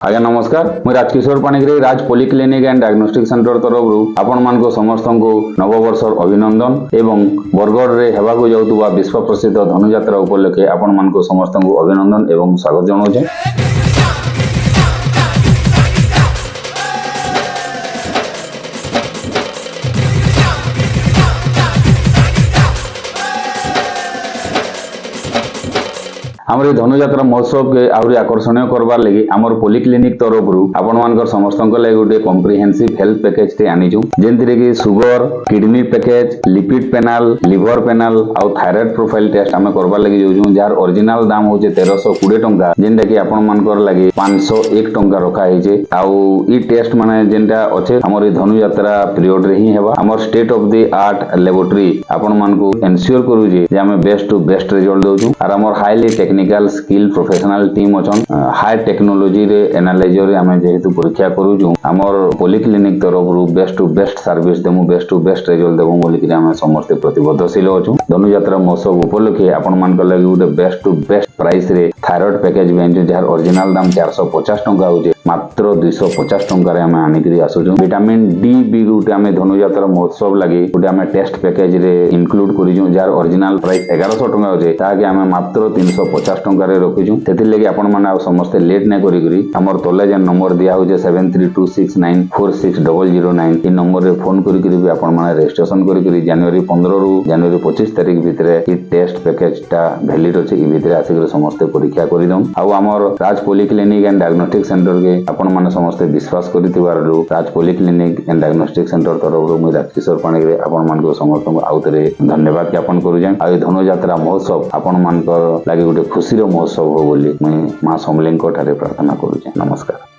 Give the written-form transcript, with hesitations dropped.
आज्ञा नमस्कार मुझे राजकिशोर पाणिग्राही राज पॉलिक्लिनिक एंड डायग्नोस्टिक सेंटर तरफ आपण मान समस्त को नववर्ष अभिनंदन एवं बरगढ़ रे हेबाकु जाउतुबा विश्व प्रसिद्ध धनुयात्रा उपलक्षे आपण मान समस्त को अभिनंदन एवं स्वागत जनाऊे। आमर धनुयात्रा महोत्सव के आहरी आकर्षणीय करवार लगी आमर पॉलिक्लिनिक तरफ आपण मान समस्त लगे गोटे कम्प्रिहेंसिव हेल्थ पैकेज टे आनीचु जेंतिरे कि sugar kidney package lipid penal liver penal आउ थायराइड प्रोफाइल टेस्ट आमे करवार लगी जाउछु जार ओरिजिनल दाम होचे 1320 टंका जेंटा कि आपण मानकर लगी 501 टंका रखा हेजे आउ ई टेस्ट माने जेंटा अच्छे आमर धनुयात्रा पीरियड रे ही हेबा आमर state of the art laboratory आपण मान को एनश्योर करू जे आमे बेस्ट टू बेस्ट रिजल्ट दोछु आर आमर highly technical skill professional team अछन हाई टेक्नोलॉजी रे एनालाइजर रे आमे जेहेतु परीक्षा करूछु आमर पॉलिक्लिनिक तरफ बेस्ट टू बेस्ट सर्विस देमु बेस्ट टू बेस्ट रिजल्ट देबु बोली कि आमे समस्त प्रतिबद्धशील अछु। धनुयात्रा महोत्सव उपलक्षे आपण मान को लागि गोटे बेस्ट टू बेस्ट प्राइस रे thyroid package bench jar original दाम 450 टंका होजे मात्र 250 टंका रे आमे आनिकरी आसुछु। विटामिन डी बी गुटे आमे धनुयात्रा महोत्सव लागि गोटे आमे टेस्ट पैकेज रे इंक्लूड करिजु जार ओरिजिनल प्राइस 1100 टंका होजे ताकि आमे मात्र 350 टंका रे रखिजु। तेति लागि आपण माने समस्त लेट नै करी हमर तले जे नंबर दिया होजे 7326946009 ई नंबर रे फोन करी भी आपण माने रजिस्ट्रेशन करी जनवरी 15 रु जनवरी 25 तारिख भितरे ई टेस्ट पैकेज टा वैलिड अछि ई भितरे आसी समस्त परीक्षा करिदम। आउ हमर राज पॉलिक्लिनिक एंड डायग्नोस्टिक सेंटर के आपण माने समस्त विश्वास करितिबारु राज पॉलिक्लिनिक एंड डायग्नोस्टिक सेंटर तरफ मुझे राजकिशोर पाणिग्राही आपण मान को समस्त आउतरे धन्यवाद ज्ञापन करू जाय। आ धनुयात्रा महोत्सव आपण मान लागि गोटे खुशी रो महोत्सव हो बोली मैं मां समलेंको ठारे प्रार्थना करू जाय। नमस्कार।